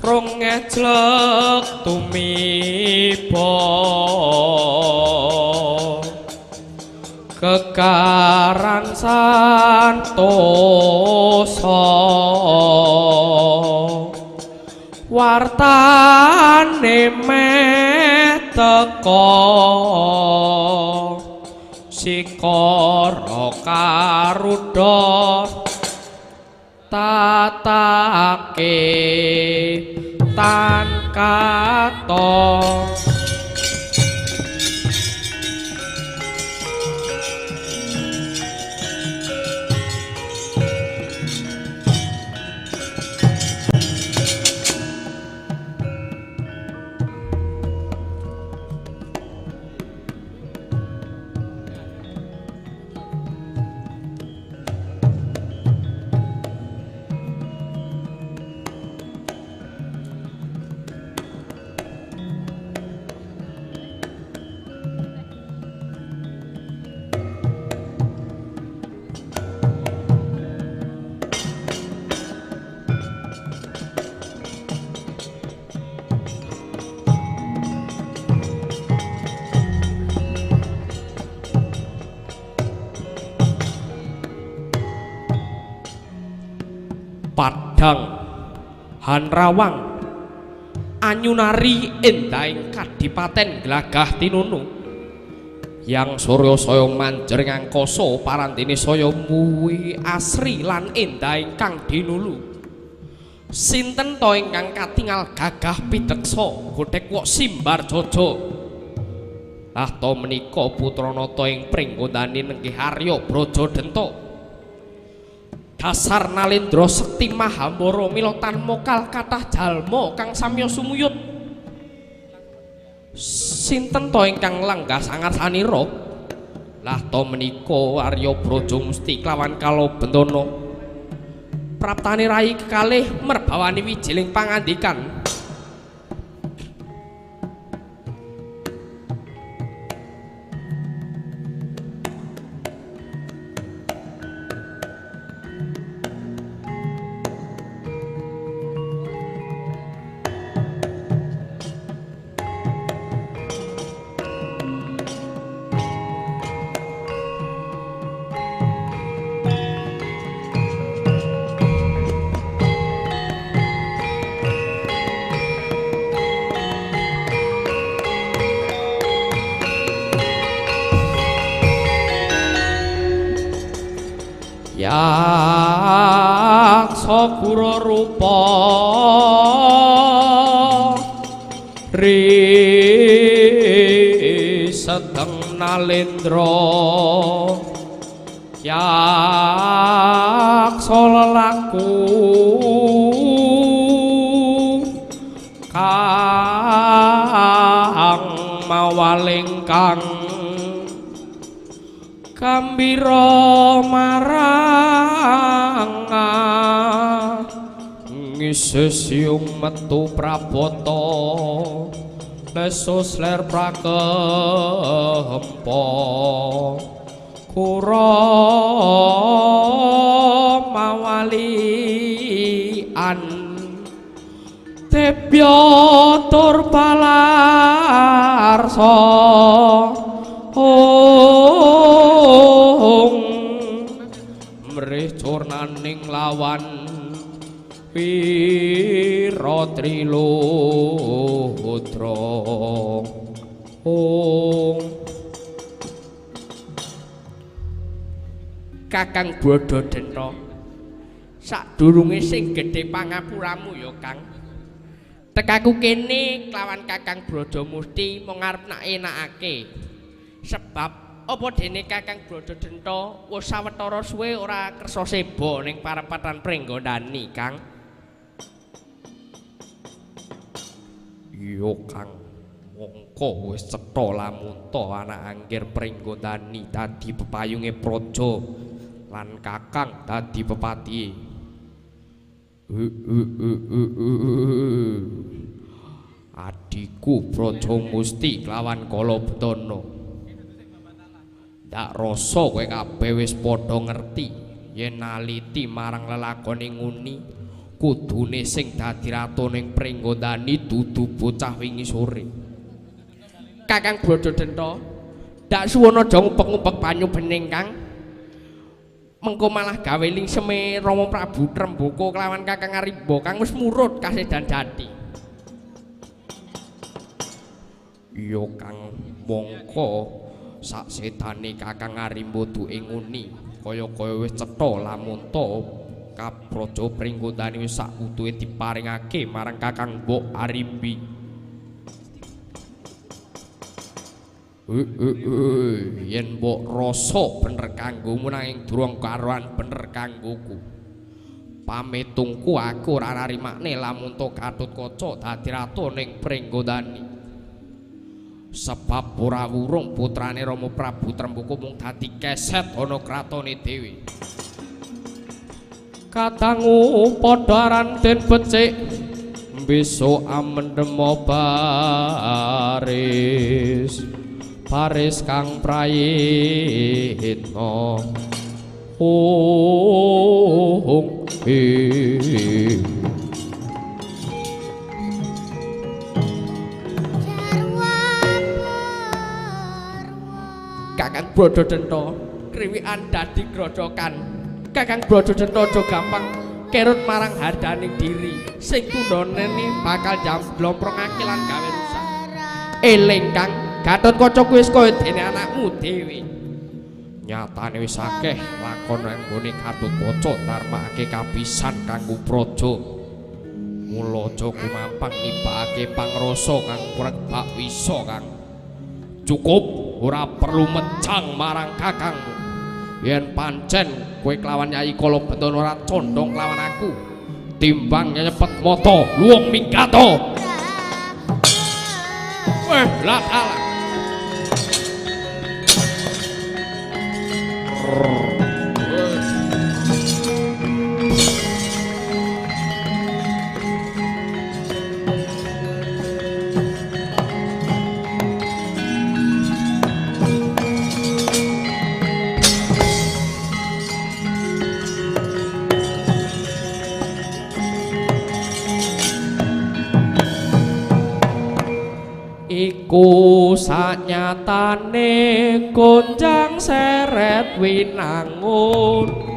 rong ngejlek tumiba kekaran santosa wartane meh teka sikara karudha tatake tan kato Padang Hanrawang Anyunari endahing Kadipaten Glagah Tinunu yang Surya saya manjer ngangkasa parantene saya muwi asri lan endahing kang dinulu sinten to ingkang katingal gagah pideksa godhek wok simbar jojo lah to menika putra nata ing pringgondani nenggih Arya Brajadenta dasar Nalendra Sekti Mahamara milotan mokal kathah jalma kang samya sumuyut sinten to ingkang lenggah sangarsanira lah to menika Arya Brajamusti kelawan Kalabendana praptane rai kekalih merbawani wijiling pangandikan yaksa gura rupa ri sedeng Nalendra yaksa lelaku kang mawaling kang gambira marang ngisesium metu prabata nesus ler prakempa kura mawalian tebya tur palarsa mrih curnaning lawan Wira Trilodra Kakang Bradadenta sadurunge sing gedhe pangapuramu ya Kang tekaku kene kelawan Kakang Brajamusti mung arep nak enakake sebab apa dene Kakang Bradadenta wis sawetara suwe ora kersa seba ning parapatan Pringgondani Kang iya Kang mongko wis cetha lamunta anak anggir Pringgondani dadi pepayunge praja lan Kakang dadi pepati adikku Brajamusti kelawan Kalabendana ndak rasa kowe kabeh wis padha ngerti yen naliti marang lelakone nguni kudune sing dadi ratu ning Pringgondani dudu bocah wingi sore. Kakang Brododenta, dak suwana aja ngumpek-ngumpek banyu bening Kang. Mengko malah gawe lingseme Rama Prabu Tremboko kelawan Kakang Arimba kang wis murut kasedan jati. Iya Kang, mongko sak sedane Kakang Arimba duwe nguni kaya-kaya wis cetha lamun ta Kapraja Pringgondani wis sak utuhe diparingake marang Kakang Mbok Arimbi. Yen mbok rasa bener kanggomu nanging durung karuan bener kanggoku. Pamitungku aku ora narimakne lamun to Gatotkaca dadi ratu ning Pringgondani. Sebab ora wurung putrane Rama Prabu Tremboko mung dadi keset ana kratone dhewe. Katangu padha ranten becik besok amendem baris. Paris kang prayitna Kakang Brododenta kriwikan dadi grojokan. Kakang Brododenta aja gampang kerut marang hardaning diri sing tundhone bakal njamblomprongake lan gawe rusak. Eling Kang, Gatotkaca kuwi wis kaya dene anakmu dhewe. Nyatane wis akeh lakon anggone Gatotkaca tarmakake kapisan kanggo praja. Mula aja kumampang nibakake pangrasa kang prebak wisa Kang. Cukup, ora perlu mejang marang kakangmu. Yen pancen kowe kelawan Nyai Kala Bendana ora condong kelawan aku, timbang nyepet mata luwung minggato. Weh, lah alah. Iku sanyatane gonjang seret winangun.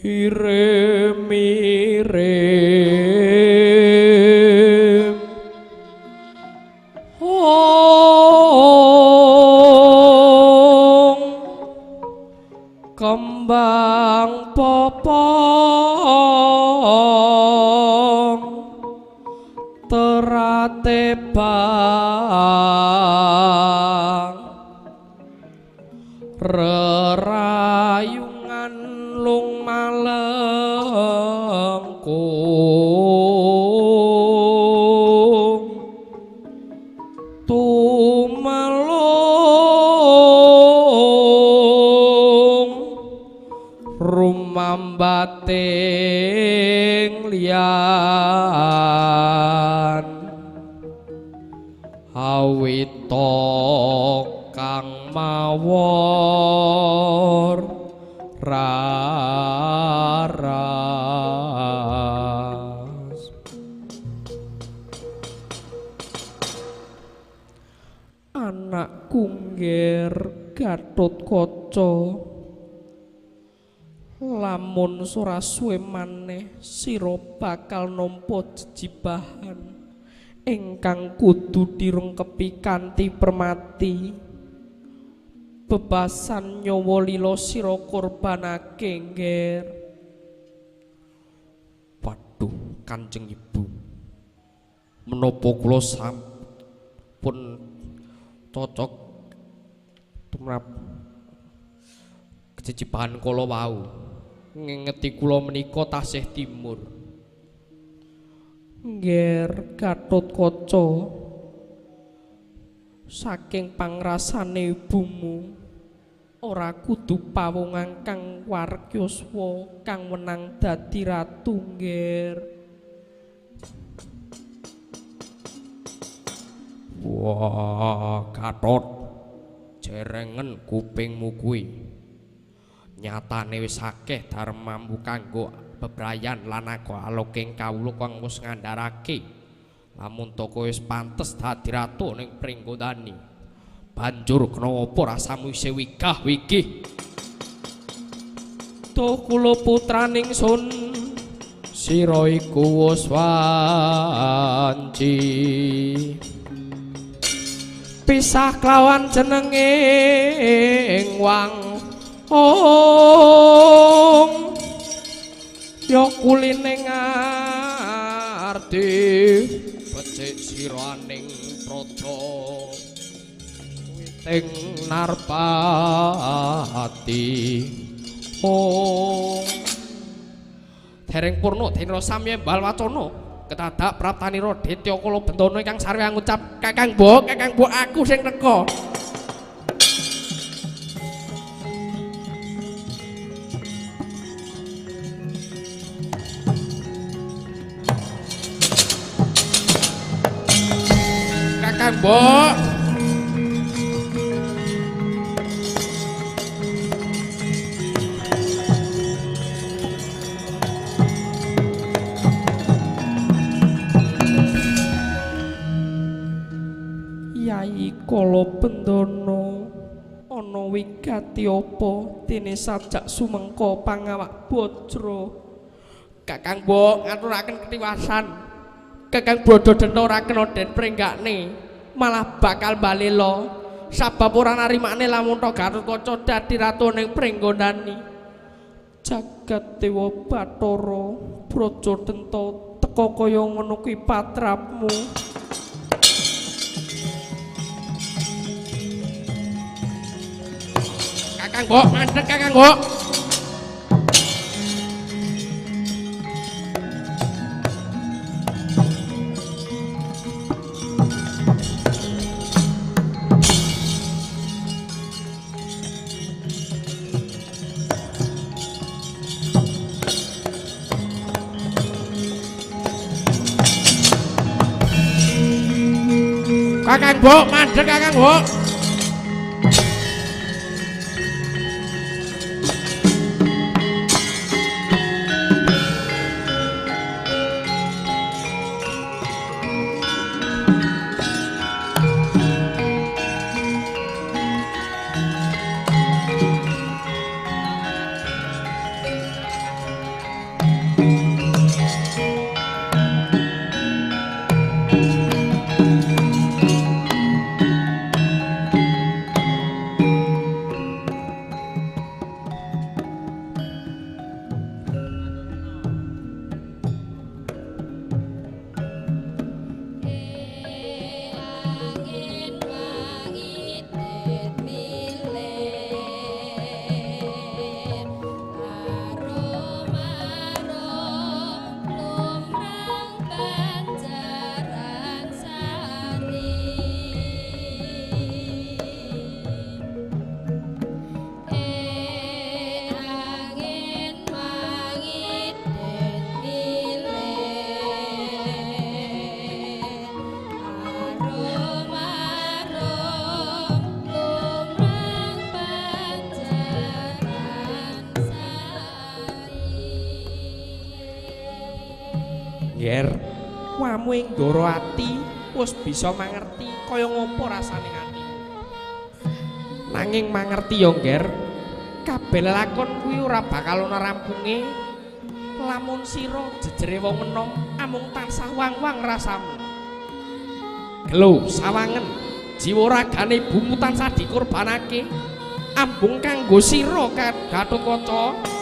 Irem-irem kembang popong terate bang rerayungan lung malem ambating liyan awita kang mawor raras anakku ngger Gatotkaca lamun ora suwe maneh sira bakal nampa jejibahan ingkang kudu direngkepi kanthi permati bebasan nyawa lila sira korbanake ngger. Waduh Kanjeng Ibu, menapa kula sampun cocok tumrap kejejibahan kala wau ngengeti kula menika tasih timur. Ngger Gatotkaca saking pangrasane ibumu ora kudu pawongan kang waryaswa kang menang dadi ratu ngger. Wah Gatot, jerengen kupingmu kuwi nyatane wis akeh darmamu kanggo bebrayan lan aloking kawula kang wis ngandharake lamun toko wis pantes dadi ratu ning Pringgondani. Banjur kenapa rasamu isih wigah-wigih? Tuh kula putraning sun sira iku wis wanci pisah kelawan jenenge wang ya kuline ngarti becik siraning praja witing narpati dereng purna dina samyembal wacana ketadak praptanira Ditya Kala Bendana ingkang sarwi ngucap Kakang Mbok aku sing teka. Kakang Mbok Yai Kala Bendana ana wigati apa dene sajak sumengka pangawak Bajra. Kakang Mbok ngaturaken ketiwasan. Kakang Bradadana ora kena den pringgakne, malah bakal balela sabab ora narimane lamun Gatotkaca dadi ratu ning Pringgondani. Jagat Dewa Bathara Brajadanta teka kaya ngono kuwi patrapmu. Kakang Mbok, mandheg Kakang Mbok. Kakang Mbok, mandheg Kakang Mbok. Nger, wamu ing ndoro ati wis bisa mangerti kaya ngopo rasane atimu. Nanging mangerti ya, Nger, kabeh lakon kuwi ora bakal ana rampunge lamun sira jejere wong enom amung tansah wang-wang rasamu. Gelo sawangen jiwa ragane ibumu tansah dikorbanake ambung kanggo sira Gatotkaca.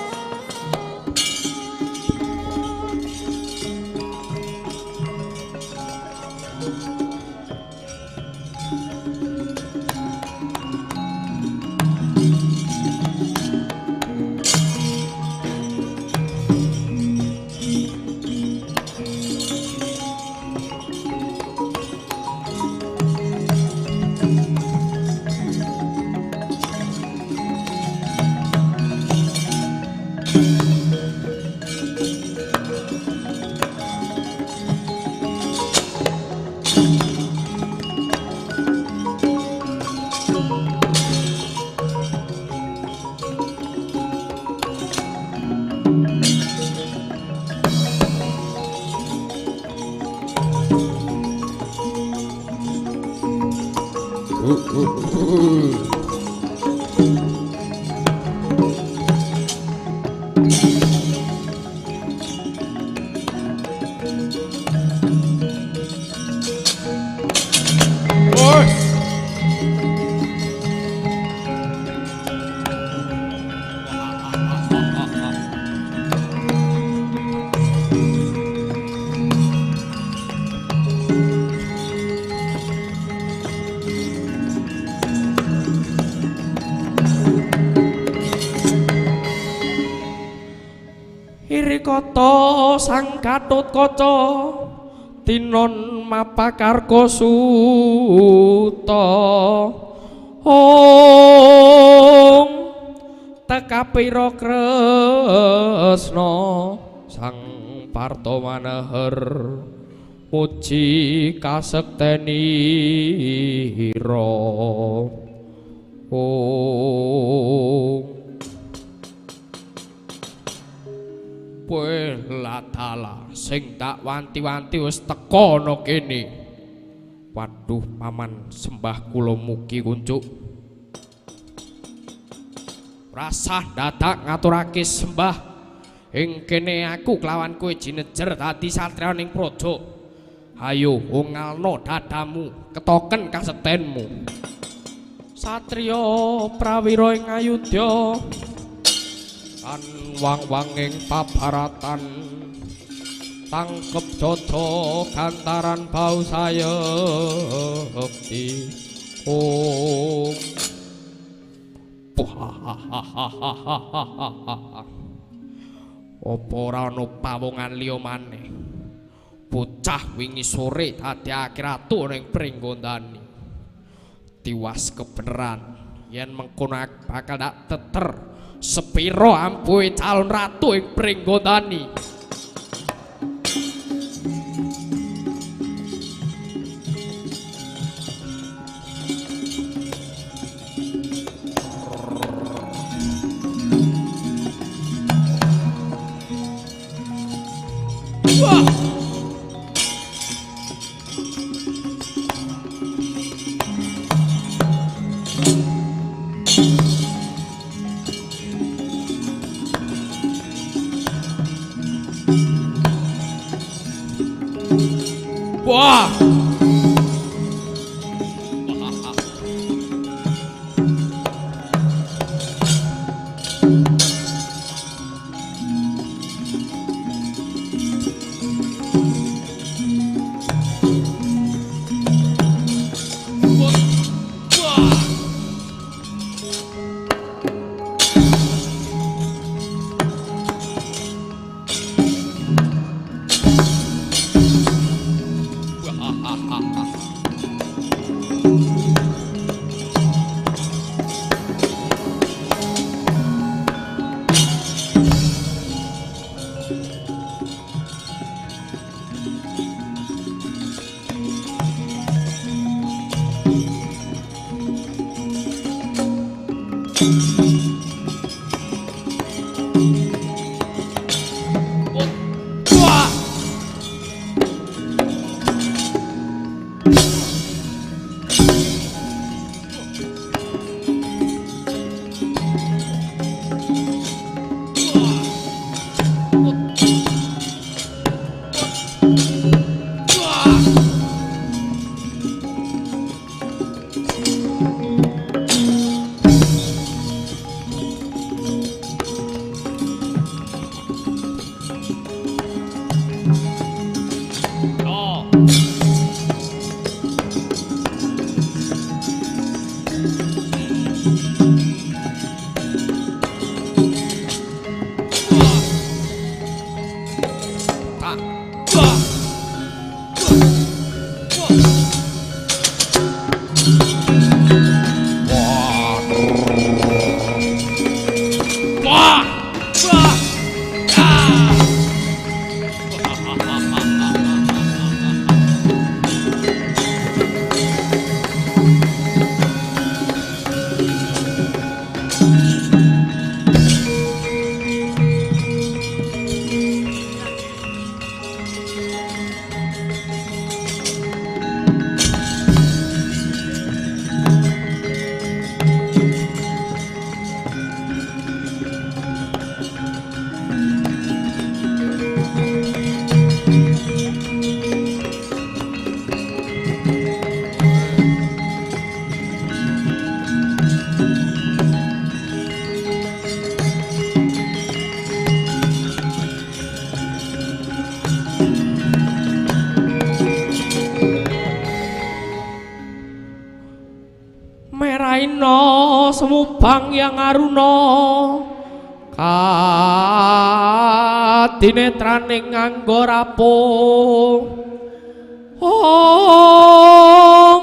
Irikata sang Gatotkaca tinon mapakarga suta ong tekapira Kresna sang Partamanaher muji kasektenira ong Pelatala sing tak wanti-wanti wis teka ana kene. Waduh paman sembah kula mugi kuncuk. Rasah dadak ngaturake sembah ing kene aku kelawan kowe jinejer dadi satriya ning praja. Hayo ngalno dadamu, ketoken kasektenmu. Satriya prawira ing Ayodya kan wang-wanging pabaratan tangkep dodo gantaran bau sayekti om apa ora ana pawongan liya maneh bocah wingi sore dadekake ratu ning Pringgondani tiwas kebeneran yen mengkono bakal dak teter sepiro ampuhe calon ratu ing Pringgondani. Wah. semubang yang aruna kadinetraning nganggo rapuh Om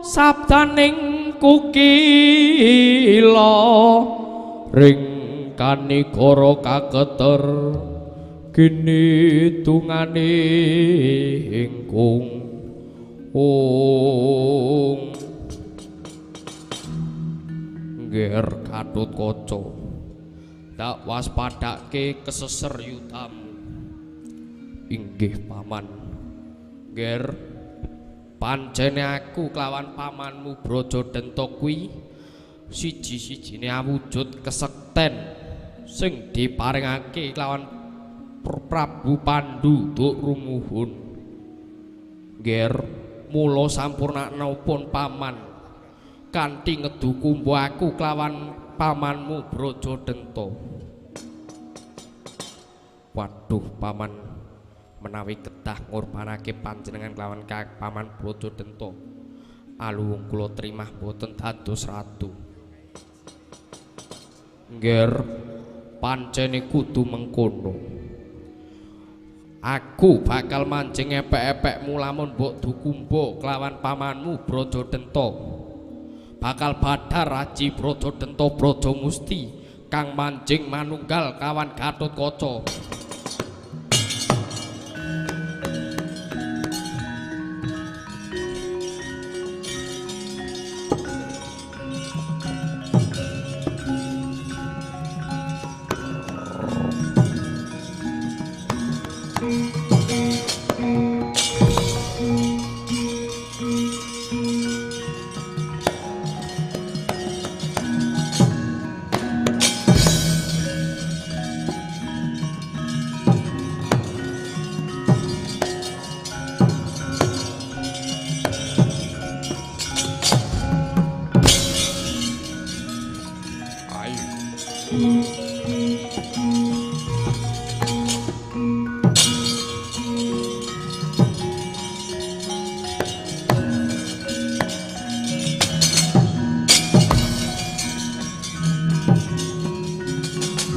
sabdaning kukila ring kanigara kaketer kini tungane ingkung Nger Gatotkaca dak waspadake keseser yutamu inggih paman Nger pancene aku kelawan pamanmu Brajadenta kuwi siji-sijine awujud kesekten sing diparingake kelawan Prabu Pandhu duk rumuhun Nger mula sampurnanipun paman kanthi ngedu kumbo aku kelawan pamanmu Brajadenta waduh paman menawi kedah ngorbanake panjenengan kelawan paman Brajadenta aluwung kula trimah boten dados ratu Nger pancene kudu mengkono aku bakal mancing epek-epekmu lamun mbok dukumba kelawan pamanmu Brajadenta bakal badhar Raji Brajadenta Brajamusti kang mancing manunggal kawan Gatotkaca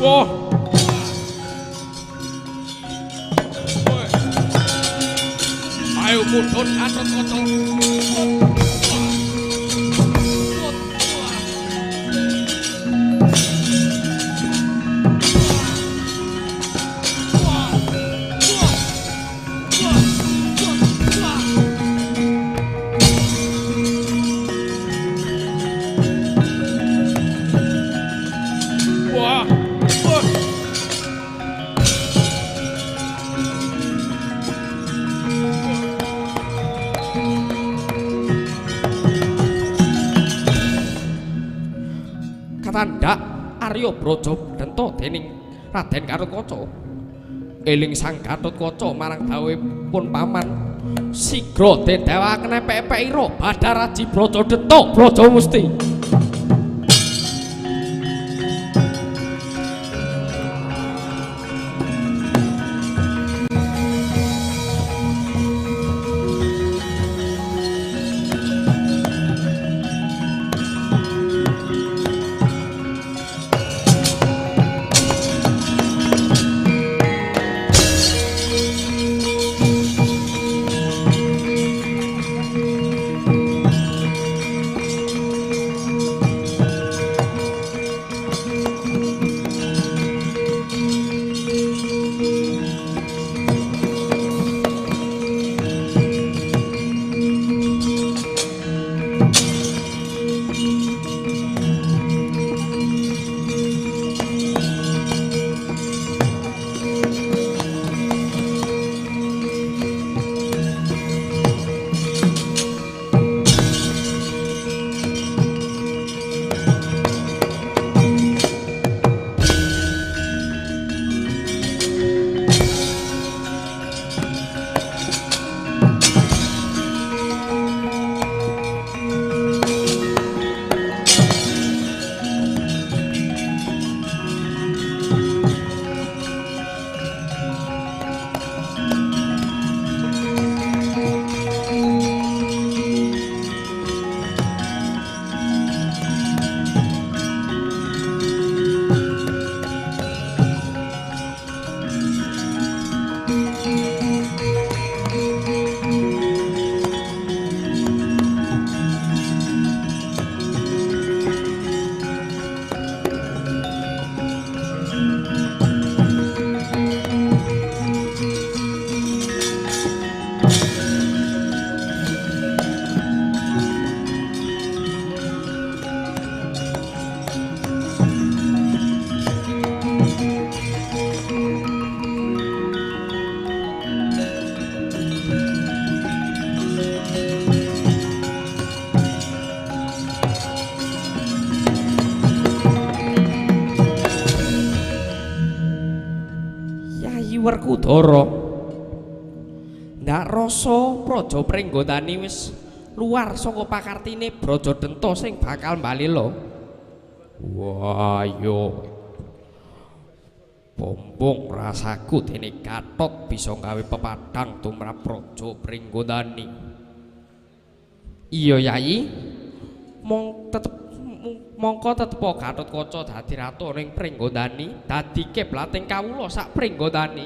Wah. Ayo mudhun Gatotkaca. Katandak Arya Brajadenta dening Raden Gatotkaca eling sang Gatotkaca marang dawuhipun paman sigra dedawaken epek-epekira badhar Raji Brajadenta Brajamusti Werkudara. Ndak rasa Praja Pringgondani wis luar saka pakartine Brajadenta sing bakal mbalela. Wah, yo. Bombong rasaku dene Gatot bisa gawe pepadang tumrap Praja Pringgondani. Iya, Yayi. Mongko tetep Gatotkaca dadi ratu ning Pringgondani, dadi kiblating kawula sak Pringgondani.